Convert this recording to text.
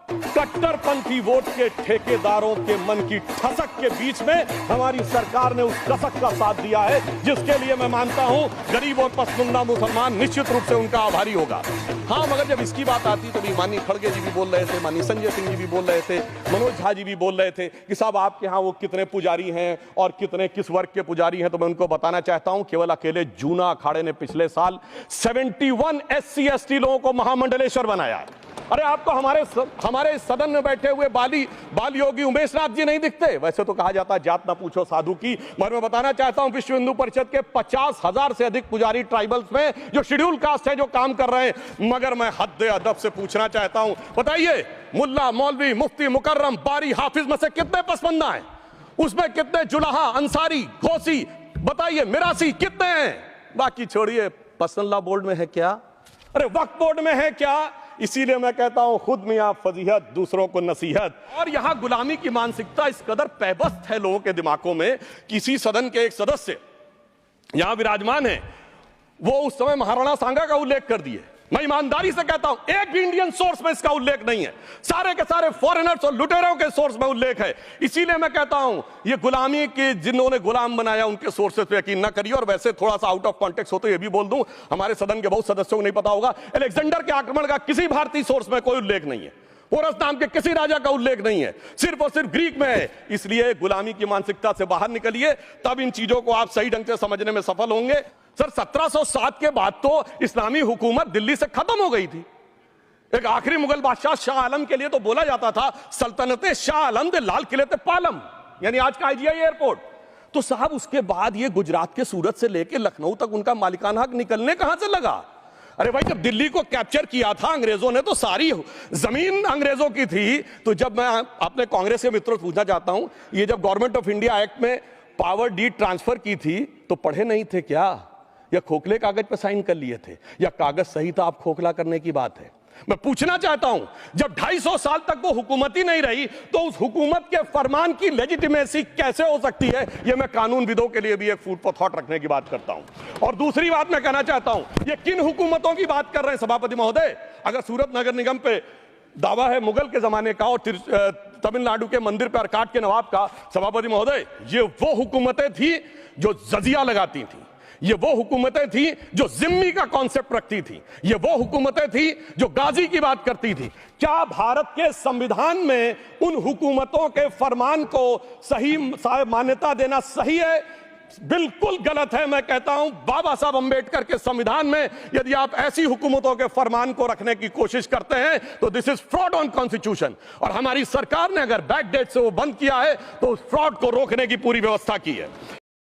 कट्टरपंथी वोट के ठेकेदारों के मन की ठसक के बीच में हमारी सरकार ने उस कसक का साथ दिया है, जिसके लिए मैं मानता हूं गरीब और पसमानदा मुसलमान निश्चित रूप से उनका आभारी होगा। हाँ, मगर जब इसकी बात आती तो भी माननीय खड़गे जी भी बोल रहे थे, माननीय संजय सिंह जी भी बोल रहे थे, मनोज झा जी भी बोल रहे थे कि साहब आपके यहाँ वो कितने पुजारी हैं और कितने किस वर्ग के पुजारी हैं। तो मैं उनको बताना चाहता हूं केवल अकेले जूना अखाड़े ने पिछले साल 71 SC ST लोगों को महामंडलेश्वर बनाया। अरे आपको हमारे सदन में बैठे हुए बाल योगी उमेश नाथ जी नहीं दिखते? वैसे तो कहा जाता है जात ना पूछो साधु की, मगर मैं बताना चाहता हूं विश्व हिंदू परिषद के 50,000 से अधिक पुजारी ट्राइबल्स में जो शेड्यूल कास्ट है जो काम कर रहे हैं। मगर मैं हद अदब से पूछना चाहता हूं, बताइए मुल्ला मौलवी मुफ्ती मुकर्रम बारी हाफिज में से कितने पसमानदा हैं? उसमें कितने जुलाहा अंसारी घोसी बताइए मिरासी कितने हैं? बाकी छोड़िए, पर्सनल लॉ बोर्ड में है क्या? अरे वक्फ बोर्ड में है क्या? इसीलिए मैं कहता हूं खुद मियां फजीहत दूसरों को नसीहत। और यहां गुलामी की मानसिकता इस कदर पैबस्त है लोगों के दिमागों में। किसी सदन के एक सदस्य यहां विराजमान है, वो उस समय महाराणा सांगा का उल्लेख कर दिए। मैं ईमानदारी से कहता हूं एक भी इंडियन सोर्स में इसका उल्लेख नहीं है, सारे के सारे फॉरेनर्स और लुटेरों के सोर्स में उल्लेख है। इसीलिए मैं कहता हूं ये गुलामी के जिन्होंने गुलाम बनाया उनके सोर्सेस पे यकीन न करिए। और वैसे थोड़ा सा आउट ऑफ कॉन्टेक्स्ट हो तो ये भी बोल दूं, हमारे सदन के बहुत सदस्यों को नहीं पता होगा, अलेक्जेंडर के आक्रमण का किसी भारतीय सोर्स में कोई उल्लेख नहीं है, पोरस नाम के किसी राजा का उल्लेख नहीं है, सिर्फ और सिर्फ ग्रीक में है। इसलिए गुलामी की मानसिकता से बाहर निकलिए, तब इन चीजों को आप सही ढंग से समझने में सफल होंगे। सर 1707 के बाद तो इस्लामी हुकूमत दिल्ली से खत्म हो गई थी। एक आखिरी मुगल बादशाह शाह आलम के लिए तो बोला जाता था सल्तनते शाह आलम दे लाल किले ते पालम, यानी आज का IGI एयरपोर्ट। तो साहब उसके बाद ये गुजरात के सूरत से लेकर लखनऊ तक उनका मालिकाना हक निकलने कहां से लगा? अरे भाई जब दिल्ली को कैप्चर किया था अंग्रेजों ने तो सारी जमीन अंग्रेजों की थी। तो जब मैं अपने कांग्रेस के मित्रों से पूछना चाहता हूं, ये जब गवर्नमेंट ऑफ इंडिया एक्ट में पावर डीड ट्रांसफर की थी तो पढ़े नहीं थे क्या? या खोखले कागज पर साइन कर लिए थे? या कागज सही था, आप खोखला करने की बात है? मैं पूछना चाहता हूं जब 250 साल तक वो हुकूमत ही नहीं रही तो उस हुकूमत के फरमान की लेजिटिमेसी कैसे हो सकती है? ये मैं कानूनविदों के लिए भी एक फूड फॉर थॉट रखने की बात करता हूं। और दूसरी बात मैं कहना चाहता हूं, ये किन हुकूमतों की बात कर रहे हैं सभापति महोदय? अगर सूरत नगर निगम पे दावा है मुगल के जमाने का और तमिलनाडु के मंदिर पर अरकाट के नवाब का, सभापति महोदय ये वो हुकूमतें थी जो जजिया लगाती थी, ये वो हुकूमतें थी जो जिम्मी का कॉन्सेप्ट रखती थी, ये वो हुकूमतें थी जो गाजी की बात करती थी। क्या भारत के संविधान में उन हुकूमतों के फरमान को सही मान्यता देना सही है? बिल्कुल गलत है। मैं कहता हूं बाबा साहब अंबेडकर के संविधान में यदि आप ऐसी हुकूमतों के फरमान को रखने की कोशिश करते हैं तो this is fraud on constitution. और हमारी सरकार ने अगर बैकडेट से वो बंद किया है तो उस फ्रॉड को रोकने की पूरी व्यवस्था की है।